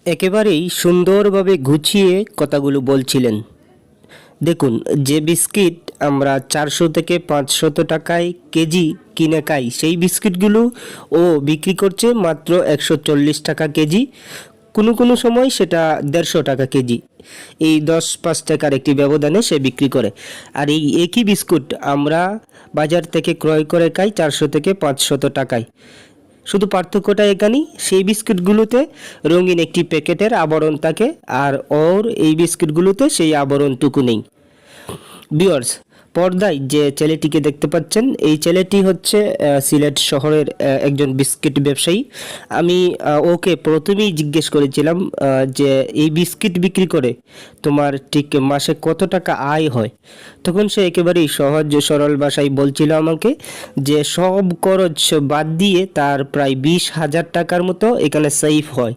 একেবারেই সুন্দরভাবে গুছিয়ে কথাগুলো বলছিলেন। দেখুন, যে বিস্কিট আমরা 400 থেকে 500 টাকায় কেজি কিনে খাই, সেই বিস্কিটগুলো ও বিক্রি করছে মাত্র 140 টাকা কেজি। কোনো কোনো সময় সেটা 150 টাকা কেজি। এই 10-5 টাকার একটি ব্যবধানে সে বিক্রি করে। আর এই একই বিস্কুট আমরা বাজার থেকে ক্রয় করে খাই 400 থেকে 500 টাকায়। শুধু পার্থক্যটা এখানেই, সেই বিস্কিটগুলোতে রঙিন একটি প্যাকেটের আবরণ থাকে, আর ওর এই বিস্কিটগুলোতে সেই আবরণটুকু নেই। ভিউয়ার্স, পর্দায় যে ছেলেটিকে দেখতে পাচ্ছেন, এই ছেলেটি হচ্ছে সিলেট শহরের একজন বিস্কিট ব্যবসায়ী। আমি ওকে প্রথমেই জিজ্ঞেস করেছিলাম যে এই বিস্কিট বিক্রি করে তোমার ঠিক মাসে কত টাকা আয় হয়। তখন সে একেবারেই সহজ সরল ভাষায় বলছিল আমাকে যে সব খরচ বাদ দিয়ে তার প্রায় 20,000 টাকার মতো এখানে সেভ হয়।